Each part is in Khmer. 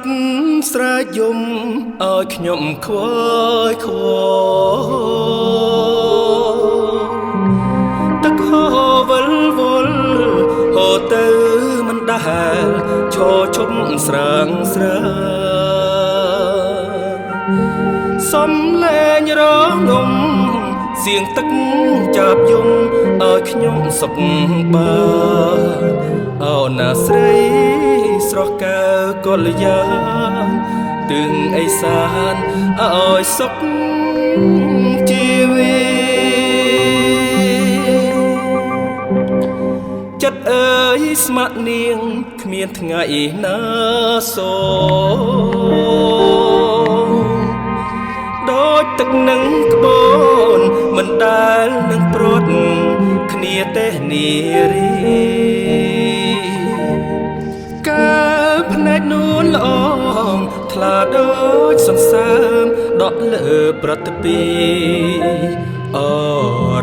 ត់ស្រែយំឲ្យខ្ញុំខ្វល់ខ្វល់ទឹកហូរវិលវល់ហូរទៅមិនដែលឈរឈប់ស្រាងស្រាសំលេងរងំសៀងទឹកចាប់យំឲ្យខ្ញុំសុខបានអូនណាស្រីស្រស់កែវកលយានទឹងអេសានឲ្យសុខជីវិតចិត្តអើយស្មាក់នាងគ្មានថ្ងៃណាសូដូចទឹកនឹងក្បូនមិនដែលនឹងព្រាត់គ្នាទេនារីកើភ្នែកនួនល្អងថ្លាដូចសន្សើមដកលើប្រតិពីអ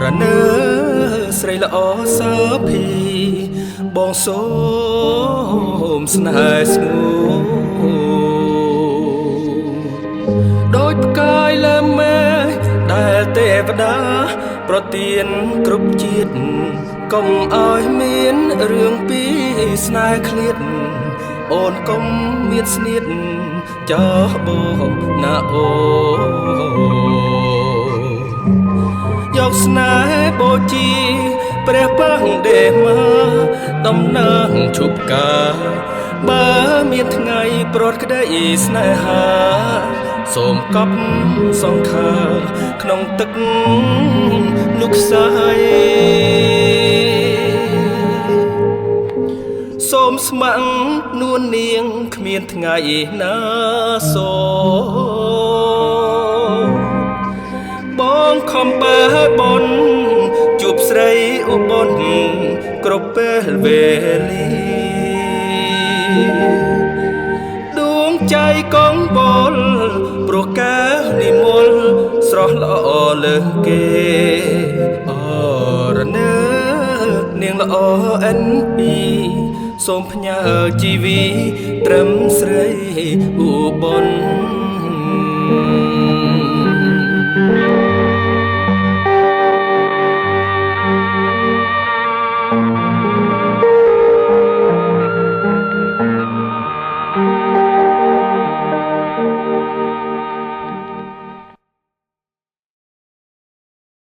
រណើស្រីល្អសើភីបងសូមស្នេហ៍ស្ងួនដូចផ្កាយលើមេឃដែលទេវតាប្រទានគ្រប់ជាតិកុំឲ្យមានរឿងពីស្នេហ៍ឃ្លាតអូនកុំមានស្នៀតចោះបោណាអូយកស្នេហ៍បូជាព្រះបង្ដេមាតំណាងជប់កាបើមានថ្ងៃប្រត់ក្តីស្នេហាសូមកប់សង្ខាក្នុងទឹកលុកសាយសូមស្ម័គ្រនួននាងគ្មានថ្ងៃណាសូបងខំបើបនជួបស្រីឧបនគ្រប់ពេលវេលាដួងใจកងបលព្រោះកានិមលស្រស់ល្អលើសគេអរណើនាងល្អអិនពីសូមផ្ញើជីវីត្រឹមស្រីឧបន